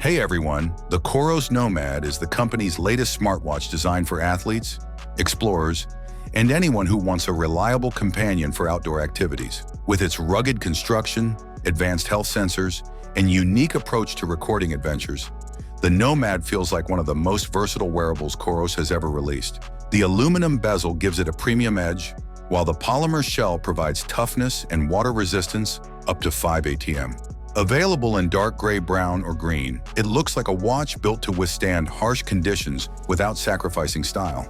Hey everyone, the Coros Nomad is the company's latest smartwatch designed for athletes, explorers, and anyone who wants a reliable companion for outdoor activities. With its rugged construction, advanced health sensors, and unique approach to recording adventures, the Nomad feels like one of the most versatile wearables Coros has ever released. The aluminum bezel gives it a premium edge, while the polymer shell provides toughness and water resistance up to 5 ATM. Available in dark gray, brown, or green, it looks like a watch built to withstand harsh conditions without sacrificing style.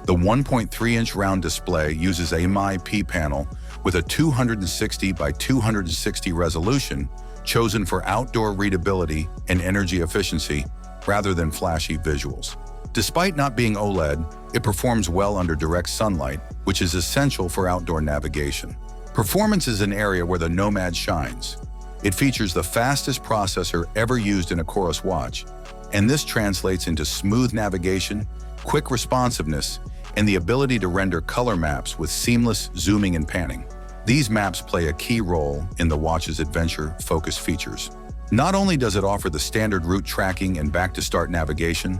The 1.3-inch round display uses a MI-P panel with a 260 by 260 resolution chosen for outdoor readability and energy efficiency rather than flashy visuals. Despite not being OLED, it performs well under direct sunlight, which is essential for outdoor navigation. Performance is an area where the Nomad shines. It features the fastest processor ever used in a Coros watch, and this translates into smooth navigation, quick responsiveness, and the ability to render color maps with seamless zooming and panning. These maps play a key role in the watch's adventure-focused features. Not only does it offer the standard route tracking and back-to-start navigation,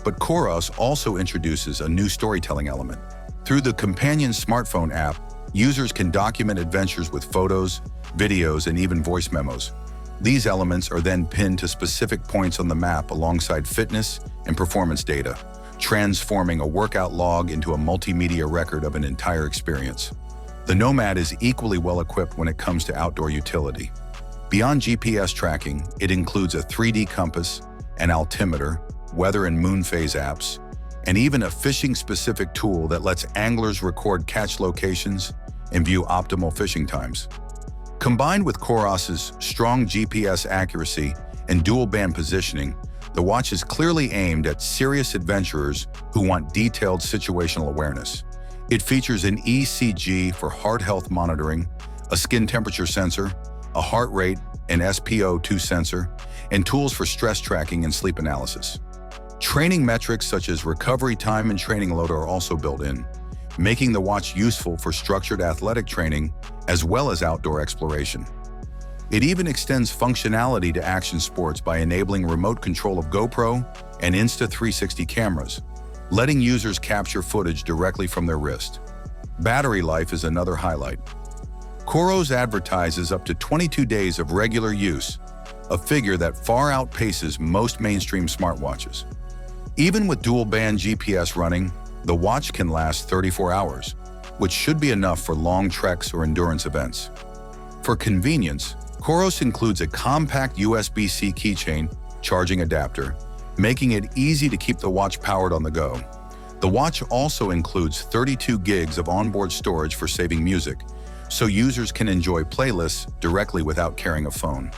but Coros also introduces a new storytelling element. Through the companion smartphone app, users can document adventures with photos, videos, and even voice memos. These elements are then pinned to specific points on the map alongside fitness and performance data, transforming a workout log into a multimedia record of an entire experience. The Nomad is equally well equipped when it comes to outdoor utility. Beyond GPS tracking, it includes a 3D compass, an altimeter, weather and moon phase apps, and even a fishing-specific tool that lets anglers record catch locations and view optimal fishing times. Combined with Coros's strong GPS accuracy and dual-band positioning, the watch is clearly aimed at serious adventurers who want detailed situational awareness. It features an ECG for heart health monitoring, a skin temperature sensor, a heart rate and SpO2 sensor, and tools for stress tracking and sleep analysis. Training metrics such as recovery time and training load are also built in, making the watch useful for structured athletic training as well as outdoor exploration. It even extends functionality to action sports by enabling remote control of GoPro and Insta360 cameras, letting users capture footage directly from their wrist. Battery life is another highlight. Coros advertises up to 22 days of regular use, a figure that far outpaces most mainstream smartwatches. Even with dual-band GPS running, the watch can last 34 hours, which should be enough for long treks or endurance events. For convenience, Coros includes a compact USB-C keychain charging adapter, making it easy to keep the watch powered on the go. The watch also includes 32 gigs of onboard storage for saving music, so users can enjoy playlists directly without carrying a phone.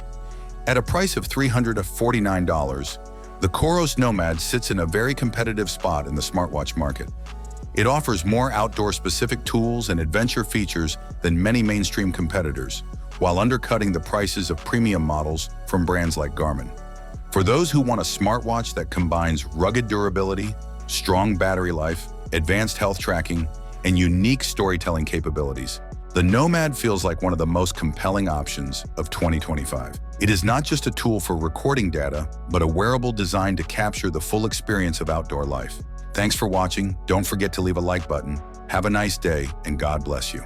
At a price of $349, the Coros Nomad sits in a very competitive spot in the smartwatch market. It offers more outdoor-specific tools and adventure features than many mainstream competitors, while undercutting the prices of premium models from brands like Garmin. For those who want a smartwatch that combines rugged durability, strong battery life, advanced health tracking, and unique storytelling capabilities, the Nomad feels like one of the most compelling options of 2025. It is not just a tool for recording data, but a wearable designed to capture the full experience of outdoor life. Thanks for watching. Don't forget to leave a like button. Have a nice day, and God bless you.